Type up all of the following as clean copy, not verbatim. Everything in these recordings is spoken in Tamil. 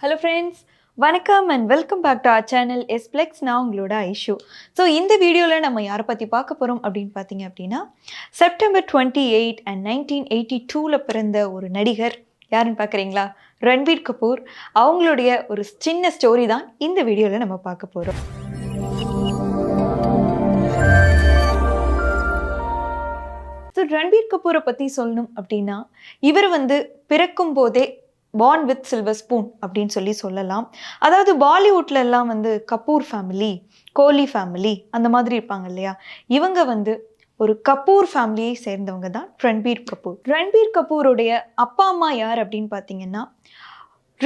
ஹலோ ஃப்ரெண்ட்ஸ், வணக்கம் and welcome back to our channel எஸ்ப்ளெக்ஸ். நான் உங்களோட ஐஷு. ஸோ இந்த வீடியோவில் நம்ம யாரை பற்றி பார்க்க போகிறோம் அப்படின்னு பார்த்தீங்க அப்படின்னா, செப்டம்பர் 28 அண்ட் 1982 பிறந்த ஒரு நடிகர். யாருன்னு பார்க்குறீங்களா? ரன்வீர் கபூர். அவங்களுடைய ஒரு சின்ன ஸ்டோரி தான் இந்த வீடியோவில் நம்ம பார்க்க போகிறோம். ஸோ ரன்வீர் கபூரை பற்றி சொல்லணும் அப்படின்னா, இவர் பிறக்கும் போதே பார்ன் வித் சில்வர் ஸ்பூன் அப்படின்னு சொல்லலாம். அதாவது பாலிவுட்ல எல்லாம் கபூர் ஃபேமிலி, கோலி ஃபேமிலி அந்த மாதிரி இருப்பாங்க இல்லையா? இவங்க ஒரு கபூர் ஃபேமிலியை சேர்ந்தவங்க தான் ரன்வீர் கபூர். ரன்வீர் கபூருடைய அப்பா அம்மா யார் அப்படின்னு பார்த்தீங்கன்னா,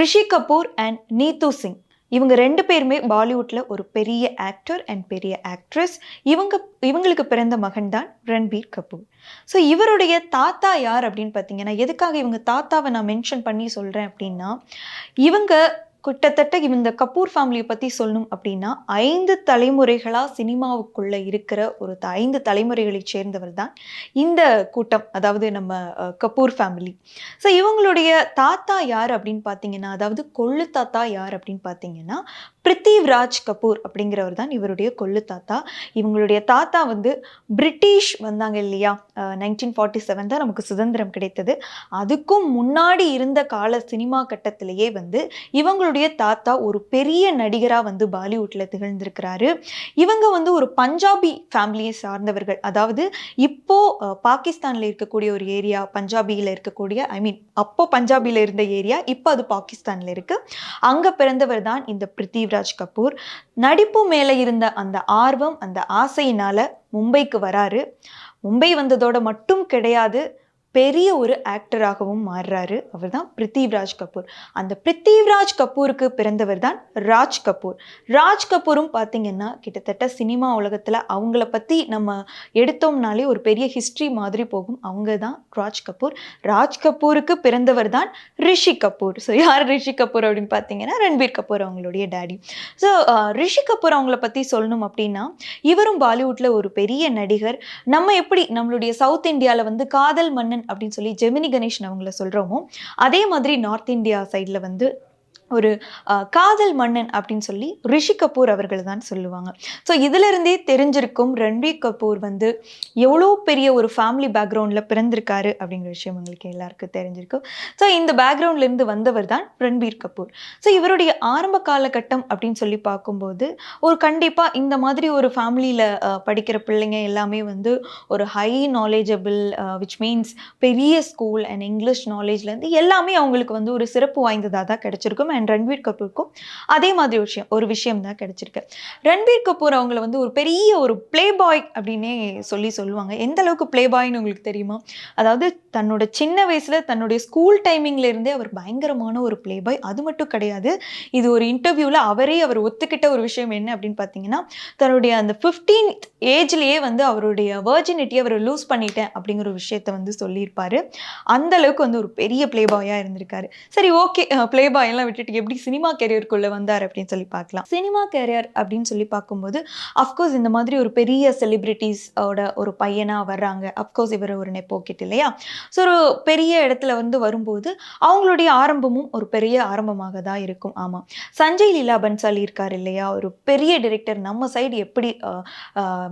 ரிஷி கபூர் அண்ட் நீத்து சிங். இவங்க ரெண்டு பேருமே பாலிவுட்ல ஒரு பெரிய ஆக்டர் அண்ட் பெரிய ஆக்ட்ரஸ். இவங்களுக்கு பிறந்த மகன் தான் ரன்வீர் கபூர். ஸோ இவருடைய தாத்தா யார் அப்படின்னு பார்த்தீங்கன்னா, எதுக்காக இவங்க தாத்தாவை நான் மென்ஷன் பண்ணி சொல்கிறேன் அப்படின்னா, இவங்க கிட்டத்தட்ட இந்த கபூர் ஃபேமிலியை பற்றி சொல்லணும் அப்படின்னா 5 தலைமுறைகளாக சினிமாவுக்குள்ளே இருக்கிற ஒரு 5 தலைமுறைகளை சேர்ந்தவர் தான் இந்த கூட்டம், அதாவது நம்ம கபூர் ஃபேமிலி. ஸோ இவங்களுடைய தாத்தா யார் அப்படின்னு பார்த்தீங்கன்னா, அதாவது கொள்ளு தாத்தா யார் அப்படின்னு பார்த்தீங்கன்னா, பிருத்திவிராஜ் கபூர் அப்படிங்கிறவர் தான் இவருடைய கொள்ளு தாத்தா. இவங்களுடைய தாத்தா பிரிட்டிஷ் வந்தாங்க இல்லையா, 1947 தான் நமக்கு சுதந்திரம் கிடைத்தது. அதுக்கும் முன்னாடி இருந்த கால சினிமா கட்டத்திலேயே இவங்களுடைய தாத்தா ஒரு பெரிய நடிகராக பாலிவுட்ல திகழ்ந்திருக்கிறாரு. இவங்க ஒரு பஞ்சாபி ஃபேமிலியை சார்ந்தவர்கள். அதாவது இப்போ பாகிஸ்தான்ல இருக்கக்கூடிய ஒரு ஏரியா, பஞ்சாபியில் இருக்கக்கூடிய அப்போ பஞ்சாபியில் இருந்த ஏரியா, இப்போ அது பாகிஸ்தான்ல இருக்கு. அங்க பிறந்தவர் தான் இந்த பிருத்திவிராஜ் கபூர். நடிப்பு மேல இருந்த அந்த ஆர்வம், அந்த ஆசையினால மும்பைக்கு வராரு. மும்பை வந்ததோட மட்டும் கிடையாது, பெரிய ஒரு ஆக்டராகவும் மாறுறாரு. அவர் தான் பிருத்திவிராஜ் கபூர். அந்த பிருத்திவிராஜ் கபூருக்கு பிறந்தவர் தான் ராஜ் கபூர். ராஜ் கபூரும் பார்த்தீங்கன்னா கிட்டத்தட்ட சினிமா உலகத்தில் அவங்கள பற்றி நம்ம எடுத்தோம்னாலே ஒரு பெரிய ஹிஸ்ட்ரி மாதிரி போகும். அவங்க தான் ராஜ் கபூர். ராஜ் கபூருக்கு பிறந்தவர் தான் ரிஷி கபூர். ஸோ யார் ரிஷி கபூர் அப்படின்னு பார்த்தீங்கன்னா, ரன்வீர் கபூர் அவங்களுடைய டேடி. ஸோ ரிஷி கபூர் அவங்கள பற்றி சொல்லணும் அப்படின்னா, இவரும் பாலிவுட்டில் ஒரு பெரிய நடிகர். நம்ம எப்படி நம்மளுடைய சவுத் இந்தியாவில் காதல் மன்னன் அப்படின்னு சொல்லி ஜெமினி கணேசன் அவங்கள சொல்றோமோ, அதே மாதிரி நார்த் இந்தியா சைட்ல ஒரு காதல் மன்னன் அப்படின்னு சொல்லி ரிஷி கபூர் அவர்கள் தான் சொல்லுவாங்க. ஸோ இதுல இருந்தே தெரிஞ்சிருக்கும் ரன்வீர் கபூர் எவ்வளோ பெரிய ஒரு ஃபேமிலி பேக்ரவுண்டில் பிறந்திருக்காரு அப்படிங்கிற விஷயம் உங்களுக்கு எல்லாருக்கும் தெரிஞ்சிருக்கும். ஸோ இந்த பேக்ரவுண்ட்ல இருந்து வந்தவர் தான் ரன்வீர் கபூர். ஸோ இவருடைய ஆரம்ப காலகட்டம் அப்படின்னு சொல்லி பார்க்கும்போது, ஒரு கண்டிப்பாக இந்த மாதிரி ஒரு ஃபேமிலியில் படிக்கிற பிள்ளைங்க எல்லாமே ஒரு ஹை நாலேஜபிள், விச் மீன்ஸ் பெரிய ஸ்கூல் அண்ட் இங்கிலீஷ் நாலேஜ்லேருந்து எல்லாமே அவங்களுக்கு ஒரு சிறப்பு வாய்ந்ததாக தான் கிடைச்சிருக்கும். அண்ட் ரன்வீர் கபூருக்கும் அதே மாதிரி ஒரு விஷயம் தான் கிடைச்சிருக்கு. ரன்வீர் கபூர் அவங்கள ஒரு பெரிய ஒரு பிளே பாய் அப்படின்னே சொல்லுவாங்க. எந்த அளவுக்கு பிளே பாய்னு உங்களுக்கு தெரியுமா? அதாவது தன்னோட சின்ன வயசுல தன்னுடைய ஸ்கூல் டைமிங்ல இருந்தே அவர் பயங்கரமான ஒரு பிளே பாய். அது மட்டும் கிடையாது, இது ஒரு இன்டர்வியூல அவர் ஒத்துக்கிட்ட ஒரு விஷயம் என்ன அப்படின்னு பார்த்தீங்கன்னா, தன்னுடைய அந்த 15th ஏஜ்லயே அவருடைய வர்ஜினிட்டியை அவர் லூஸ் பண்ணிட்டேன் அப்படிங்கிற ஒரு விஷயத்த சொல்லியிருப்பாரு. அந்த அளவுக்கு ஒரு பெரிய பிளே பாயா இருந்திருக்காரு. சரி, ஓகே, பிளே பாய் எல்லாம் விட்டுட்டு எப்படி சினிமா கேரியருக்குள்ள வந்தார் அப்படின்னு சொல்லி பார்க்கலாம். சினிமா கேரியர் அப்படின்னு சொல்லி பார்க்கும்போது, அஃப்கோர்ஸ் இந்த மாதிரி ஒரு பெரிய செலிபிரிட்டிஸோட ஒரு பையனா வர்றாங்க. அஃப்கோர்ஸ் இவர் ஒரு நெப்போ கிட் இல்லையா? ஸோ ஒரு பெரிய இடத்துல வரும்போது அவங்களுடைய ஆரம்பமும் ஒரு பெரிய ஆரம்பமாக தான் இருக்கும். ஆமாம், சஞ்சய் லீலா பன்சாலி இருக்கார் இல்லையா, ஒரு பெரிய டிரெக்டர். நம்ம சைடு எப்படி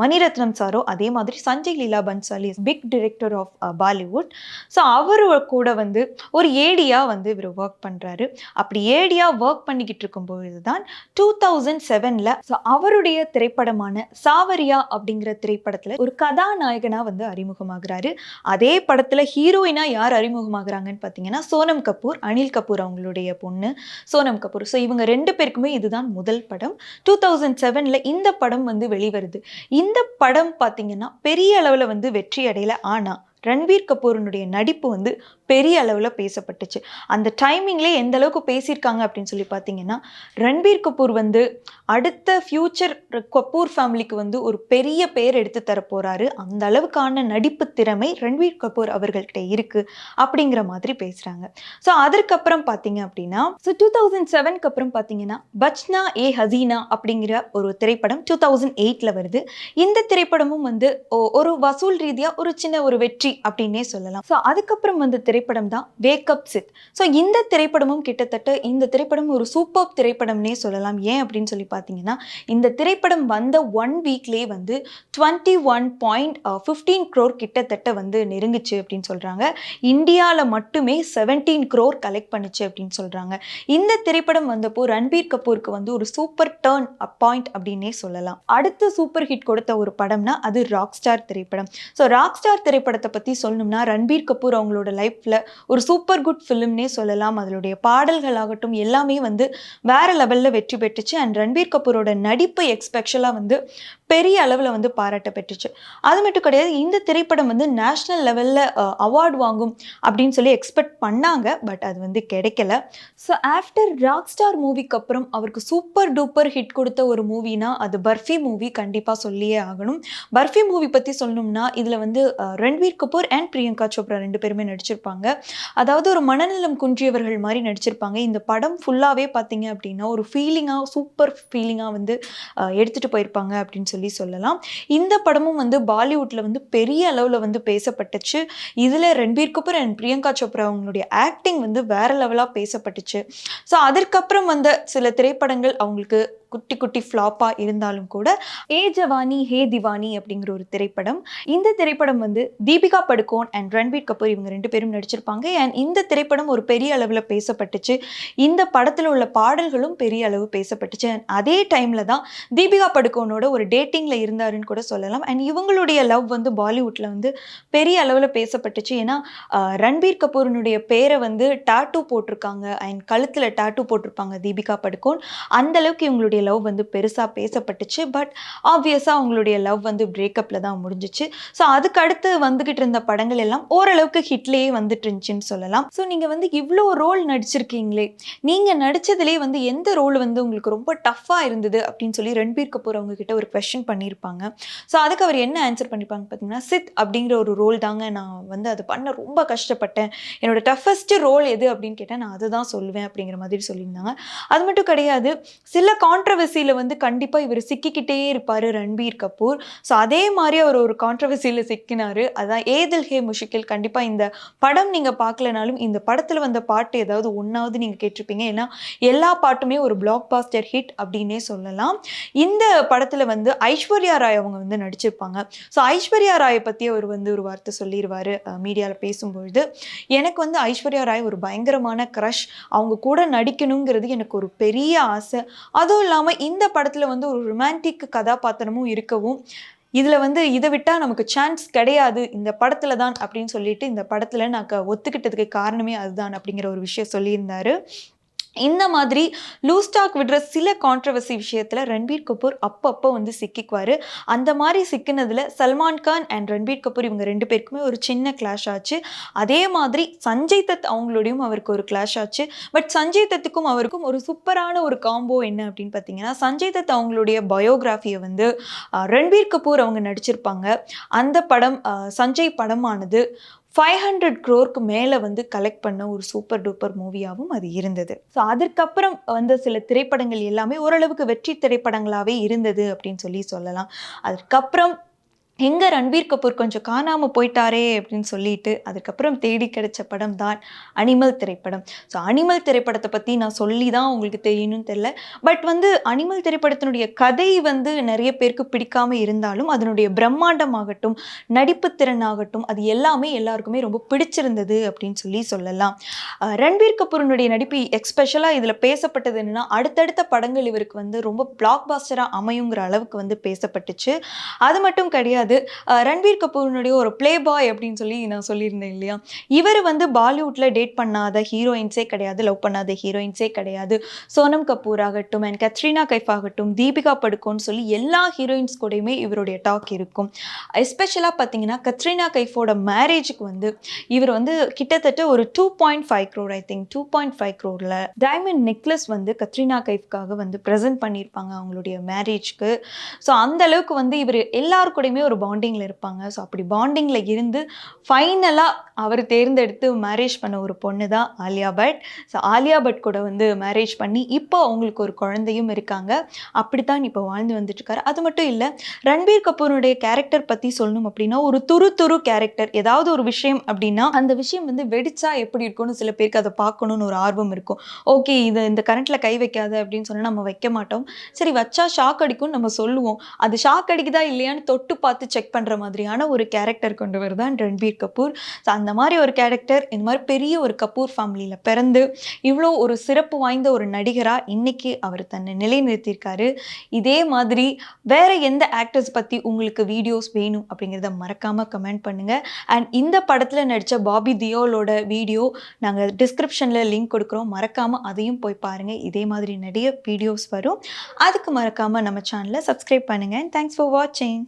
மணிரத்னம் சாரோ, அதே மாதிரி Sanjay Leela Bhansali big director of Bollywood. So அவரு கூட ஒரு ஏடியா இவர் ஒர்க் பண்றாரு. அப்படி ஏடியா ஒர்க் பண்ணிக்கிட்டு இருக்கும்போது தான் 2007ல அவருடைய திரைப்படமான சாவரியா அப்படிங்கிற திரைப்படத்துல ஒரு கதாநாயகனா அறிமுகமாகிறாரு. அதே படத்துல ஹீரோயினா யார் அறிமுகமாகறாங்கன்னு பார்த்தீங்கன்னா, சோனம் கபூர், அனில் கபூர் அவங்களுடைய பொண்ணு சோனம் கபூர். ஸோ இவங்க ரெண்டு பேருக்குமே இதுதான் முதல் படம். 2007ல இந்த படம் வெளிவருது. இந்த படம் பார்த்தீங்கன்னா பெரிய அளவில் வெற்றி அடையல. ஆனா ரன்வீர் கபூரினுடைய நடிப்பு பெரிய அளவில் பேசப்பட்டுச்சு. அந்த டைமிங்லேயே எந்த அளவுக்கு பேசியிருக்காங்க அப்படின்னு சொல்லி பார்த்தீங்கன்னா, ரன்வீர் கபூர் அடுத்த ஃபியூச்சர் கபூர் ஃபேமிலிக்கு ஒரு பெரிய பேர் எடுத்து தரப்போறாரு. அந்த அளவுக்கான நடிப்பு திறமை ரன்வீர் கபூர் அவர்கள்கிட்ட இருக்கு அப்படிங்கிற மாதிரி பேசுறாங்க. ஸோ அதற்கப்புறம் பார்த்தீங்க அப்படின்னா, 2007க்கு அப்புறம் பார்த்தீங்கன்னா பச்னா ஏ ஹசீனா அப்படிங்கிற ஒரு திரைப்படம் 2008ல வருது. இந்த திரைப்படமும் ஒரு வசூல் ரீதியாக ஒரு சின்ன ஒரு வெற்றி அப்படின்னே சொல்லலாம். ஸோ அதுக்கப்புறம் திரைப்படம் திரைப்படம் தான் வேக்கப் சித். ஸோ இந்த திரைப்படமும் கிட்டத்தட்ட இந்த திரைப்படம் ஒரு சூப்பர் திரைப்படம்னே சொல்லலாம். ஏன் அப்படின்னு சொல்லி பார்த்தீங்கன்னா, இந்த திரைப்படம் வந்த 1 வீக்லேயே வந்து 21.15 crore கிட்டத்தட்ட வந்து நெருங்குச்சு அப்படின்னு சொல்கிறாங்க. இந்தியாவில் மட்டுமே 17 crore கலெக்ட் பண்ணுச்சு அப்படின்னு சொல்கிறாங்க. இந்த திரைப்படம் வந்தப்போ ரன்பீர் கபூருக்கு வந்து ஒரு சூப்பர் டர்ன் பாயிண்ட் அப்படின்னே சொல்லலாம். அடுத்து சூப்பர் ஹிட் கொடுத்த ஒரு படம்னா அது ராக் ஸ்டார் திரைப்படம். ஸோ ராக் ஸ்டார் திரைப்படத்தை பற்றி சொல்லணும்னா ரன்பீர் கபூர் அவங்களோட லைஃப்பில் ஒரு சூப்பர் குட் ஃபிலிம்னே சொல்லலாம். அதனுடைய பாடல்கள் ஆகட்டும் எல்லாமே வந்து வேற லெவலில் வெற்றி பெற்றுச்சு. அண்ட் ரன்பீர் கபூரோட நடிப்பு எக்ஸ்பெஷலாக வந்து பெரிய அளவில் வந்து பாராட்ட பெற்றுச்சு. அது மட்டும் கிடையாது, இந்த திரைப்படம் வந்து நேஷ்னல் லெவலில் அவார்டு வாங்கும் அப்படின்னு சொல்லி எக்ஸ்பெக்ட் பண்ணாங்க. பட் அது வந்து கிடைக்கல. ஸோ ஆஃப்டர் ராக் ஸ்டார் மூவிக்கு அப்புறம் அவருக்கு சூப்பர் டூப்பர் ஹிட் கொடுத்த ஒரு மூவினா அது பர்ஃபி மூவி கண்டிப்பாக சொல்லியே ஆகணும். பர்ஃபி மூவி பற்றி சொல்லணும்னா இதில் வந்து ரன்பீர் கபூர் அண்ட் பிரியங்கா சோப்ரா 2 பேருமே நடிச்சிருப்பாங்க. அதாவது ஒரு மனநலம் குன்றியவர்கள் மாதிரி நடிச்சிருப்பாங்க. இந்த படம் ஃபுல்லாகவே பார்த்தீங்க அப்படின்னா ஒரு ஃபீலிங்காக சூப்பர் ஃபீலிங்காக வந்து எடுத்துகிட்டு போயிருப்பாங்க அப்படின்னு சொல்லலாம். இந்த படமும் வந்து பாலிவுட்டில் வந்து பெரிய அளவில் வந்து பேசப்பட்டுச்சு. இதில் ரன்பீர் கபூர் அண்ட் பிரியங்கா சோப்ரா அவங்களுடைய ஆக்டிங் வந்து வேற லெவலாக பேசப்பட்டுச்சு. ஸோ அதற்கப்புறம் வந்த சில திரைப்படங்கள் அவங்களுக்கு குட்டி குட்டி ஃப்ளாப்பாக இருந்தாலும் கூட ஏ ஜவானி ஹே திவானி அப்படிங்கிற ஒரு திரைப்படம். இந்த திரைப்படம் வந்து தீபிகா படுகோன் அண்ட் ரன்பீர் கபூர் இவங்க 2 பேரும் நடிச்சிருப்பாங்க. அண்ட் இந்த திரைப்படம் ஒரு பெரிய அளவில் பேசப்பட்டுச்சு. இந்த படத்தில் உள்ள பாடல்களும் பெரிய அளவு பேசப்பட்டுச்சு. அண்ட் அதே டைமில் தான் தீபிகா படுகோனோட ஒரு டேட்டிங்கில் இருந்தாருன்னு கூட சொல்லலாம். அண்ட் இவங்களுடைய லவ் வந்து பாலிவுட்டில் வந்து பெரிய அளவில் பேசப்பட்டுச்சு. ஏன்னா ரன்பீர் கபூரினுடைய பேரை வந்து டாட்டூ போட்டிருக்காங்க அண்ட் கழுத்தில் டாட்டூ போட்டிருப்பாங்க தீபிகா படுகோன். அந்த அளவுக்கு இவங்களுடைய லவ் வந்து பெருசாக பேசப்பட்டுச்சு. பட் ஆப்வியஸாக அவங்களுடைய லவ் வந்து பிரேக்கப்பில் தான் முடிஞ்சிச்சு. ஸோ அதுக்கு அடுத்து வந்துகிட்டு இருந்த படங்கள் எல்லாம் ஓரளவுக்கு ஹிட்லேயே வந்துட்டு இருந்துச்சுன்னு சொல்லலாம். ஸோ நீங்கள் வந்து இவ்வளோ ரோல் நடிச்சிருக்கீங்களே, நீங்கள் நடித்ததுலேயே வந்து எந்த ரோல் வந்து உங்களுக்கு ரொம்ப டஃப்பாக இருந்தது அப்படின்னு சொல்லி ரன்பீர் கபூர் அவங்க கிட்ட ஒரு கொஸ்டின் பண்ணியிருப்பாங்க. ஸோ அதுக்கு அவர் என்ன ஆன்சர் பண்ணியிருப்பாங்க பார்த்தீங்கன்னா, சித் அப்படிங்கிற ஒரு ரோல் தாங்க நான் வந்து அது பண்ண ரொம்ப கஷ்டப்பட்டேன். என்னோட டஃபஸ்ட் ரோல் எது அப்படின்னு கேட்டால் நான் அதை தான் சொல்லுவேன் அப்படிங்கிற மாதிரி சொல்லியிருந்தாங்க. அது மட்டும் கிடையாது, சில கான்ட்ரவர்சியில் வந்து கண்டிப்பாக இவர் சிக்கிக்கிட்டே இருப்பார் ரன்பீர் கபூர். ஸோ அதே மாதிரி அவர் ஒரு கான்ட்ரவர்சியில் சிக்கினார். அதான் ஏ தில் ஹே முஷ்கில். கண்டிப்பாக இந்த படம் நீங்கள் பார்க்கலனாலும் இந்த படத்தில் வந்த பாட்டு ஏதாவது ஒன்றாவது நீங்கள் கேட்டிருப்பீங்க. ஏன்னா எல்லா பாட்டுமே ஒரு பிளாக் பாஸ்டர் ஹிட் அப்படின்னே சொல்லலாம். இந்த படத்தில் வந்து ஐஸ்வர்யா ராய் அவங்க வந்து நடிச்சிருப்பாங்க. ஸோ ஐஸ்வர்யா ராயை பற்றி அவர் வந்து ஒரு வார்த்தை சொல்லிடுவார் மீடியாவில் பேசும்பொழுது. எனக்கு வந்து ஐஸ்வர்யா ராய் ஒரு பயங்கரமான க்ரஷ். அவங்க கூட நடிக்கணுங்கிறது எனக்கு ஒரு பெரிய ஆசை. அதுவும் இல்லாமல் இந்த படத்தில் வந்து ஒரு ரொமான்டிக் கதாபாத்திரமும் இருக்கவும் இதில் வந்து இதை விட்டால் நமக்கு சான்ஸ் கிடையாது இந்த படத்தில் தான் அப்படின்னு சொல்லிட்டு இந்த படத்தில் நான் ஒத்துக்கிட்டதுக்கு காரணமே அதுதான் அப்படிங்கிற ஒரு விஷயம் சொல்லியிருந்தாரு. இந்த மாதிரி லூஸ் டாக் விடுற சில கான்ட்ரவர்சி விஷயத்தில் ரன்பீர் கபூர் அப்பப்போ வந்து சிக்கிக்குவார். அந்த மாதிரி சிக்கினதில் சல்மான் கான் அண்ட் ரன்பீர் கபூர் இவங்க 2 பேருக்குமே ஒரு சின்ன கிளாஷ் ஆச்சு. அதே மாதிரி சஞ்சய் தத் அவங்களோடையும் அவருக்கு ஒரு கிளாஷ் ஆச்சு. பட் சஞ்சய் தத்துக்கும் அவருக்கும் ஒரு சூப்பரான ஒரு காம்போ என்ன அப்படின்னு பார்த்தீங்கன்னா, சஞ்சய் தத் அவங்களுடைய பயோகிராஃபியை வந்து ரன்பீர் கபூர் அவங்க நடிச்சிருப்பாங்க. அந்த படம் சஞ்சய் படமானது 500 crore மேலே வந்து கலெக்ட் பண்ண ஒரு சூப்பர் டூப்பர் மூவியாகவும் அது இருந்தது. ஸோ அதற்கப்புறம் வந்த சில திரைப்படங்கள் எல்லாமே ஓரளவுக்கு வெற்றி திரைப்படங்களாகவே இருந்தது அப்படின்னு சொல்லலாம். அதுக்கப்புறம் எங்கே ரன்பீர் கபூர் கொஞ்சம் காணாமல் போயிட்டாரே அப்படின்னு சொல்லிட்டு அதுக்கப்புறம் தேடி கிடைச்ச படம் தான் அனிமல் திரைப்படம். ஸோ அனிமல் திரைப்படத்தை பற்றி நான் சொல்லி தான் உங்களுக்கு தெரியணும்னு தெரியல. பட் வந்து அனிமல் திரைப்படத்தினுடைய கதை வந்து நிறைய பேருக்கு பிடிக்காமல் இருந்தாலும் அதனுடைய பிரம்மாண்டமாகட்டும் நடிப்பு திறனாகட்டும் அது எல்லாமே எல்லாருக்குமே ரொம்ப பிடிச்சிருந்தது அப்படின்னு சொல்லலாம். ரன்பீர் கபூரினுடைய நடிப்பு எக்ஸ்பெஷலாக இதில் பேசப்பட்டது என்னென்னா, அடுத்தடுத்த படங்கள் இவருக்கு வந்து ரொம்ப பிளாக் பாஸ்டராக அமையுங்கிற அளவுக்கு வந்து பேசப்பட்டுச்சு. அது மட்டும் கிடையாது, ரன்பீர் கபூரினுடைய ஒரு பிளே பாய் அப்படின்னு சொல்லி நான் சொல்லியிருந்தேன் இல்லையா, இவர் வந்து பாலிவுட்ல டேட் பண்ணாத ஹீரோயின்ஸே கிடையாது, லவ் பண்ணாத ஹீரோயின்ஸே கிடையாது. சோனம் கபூர் ஆகட்டும் அண்ட் கத்ரீனா கைஃப் ஆகட்டும் தீபிகா படுகோன்னு சொல்லி எல்லா ஹீரோயின்ஸ் கூடயுமே இவருடைய டாக் இருக்கும். எஸ்பெஷலாக பார்த்தீங்கன்னா கத்ரீனா கைஃபோட மேரேஜுக்கு வந்து இவர் வந்து கிட்டத்தட்ட ஒரு 2.5 crore I think 2.5 crore diamond necklace வந்து கத்ரீனா கைஃப்காக வந்து ப்ரெசென்ட் பண்ணியிருப்பாங்க அவங்களுடைய மேரேஜ்க்கு. ஸோ அந்த அளவுக்கு வந்து இவர் எல்லாரு கூடயுமே ஒரு பாண்டிங்கில் இருப்பாங்க. ஸோ அப்படி பாண்டிங்கில் இருந்து ஃபைனலாக அவர் தேர்ந்தெடுத்து மேரேஜ் பண்ண ஒரு பொண்ணு தான் ஆலியா பட். ஸோ ஆலியா பட் கூட வந்து மேரேஜ் பண்ணி இப்போ அவங்களுக்கு ஒரு குழந்தையும் இருக்காங்க. அப்படித்தான் இப்போ வாழ்ந்து வந்துட்டுருக்காரு. அது மட்டும் இல்லை, ரன்பீர் கபூருடைய கேரக்டர் பற்றி சொல்லணும் அப்படின்னா ஒரு துரு துரு கேரக்டர். ஏதாவது ஒரு விஷயம் அப்படின்னா அந்த விஷயம் வந்து வெடிச்சா எப்படி இருக்கும்னு சில பேருக்கு அதை பார்க்கணுன்னு ஒரு ஆர்வம் இருக்கும். ஓகே, இது இந்த கரண்ட்ல கை வைக்காத அப்படின்னு சொன்னால் நம்ம வைக்க மாட்டோம். சரி, வச்சா ஷாக் அடிக்கும்னு நம்ம சொல்லுவோம். அது ஷாக் அடிக்குதா இல்லையான்னு தொட்டு பார்த்து செக் பண்ணுற மாதிரியான ஒரு கேரக்டர் கொண்டவர் தான் ரன்பீர் கபூர். ஸோ அந்த மாதிரி ஒரு கேரக்டர் இந்த மாதிரி பெரிய ஒரு கபூர் ஃபேமிலியில் பிறந்து இவ்வளோ ஒரு சிறப்பு வாய்ந்த ஒரு நடிகராக இன்னைக்கு அவர் தன்னை நிலைநிறுத்தியிருக்காரு. இதே மாதிரி வேற எந்த ஆக்டர்ஸ் பற்றி உங்களுக்கு வீடியோஸ் வேணும் அப்படிங்கிறத மறக்காமல் கமெண்ட் பண்ணுங்கள். அண்ட் இந்த படத்தில் நடித்த பாபி தியோலோட வீடியோ நாங்கள் டிஸ்கிரிப்ஷனில் லிங்க் கொடுக்குறோம். மறக்காமல் அதையும் போய் பாருங்கள். இதே மாதிரி நிறைய வீடியோஸ் வரும். அதுக்கு மறக்காமல் நம்ம சேனலை சப்ஸ்கிரைப் பண்ணுங்கள். தேங்க்ஸ் ஃபார் வாட்சிங்.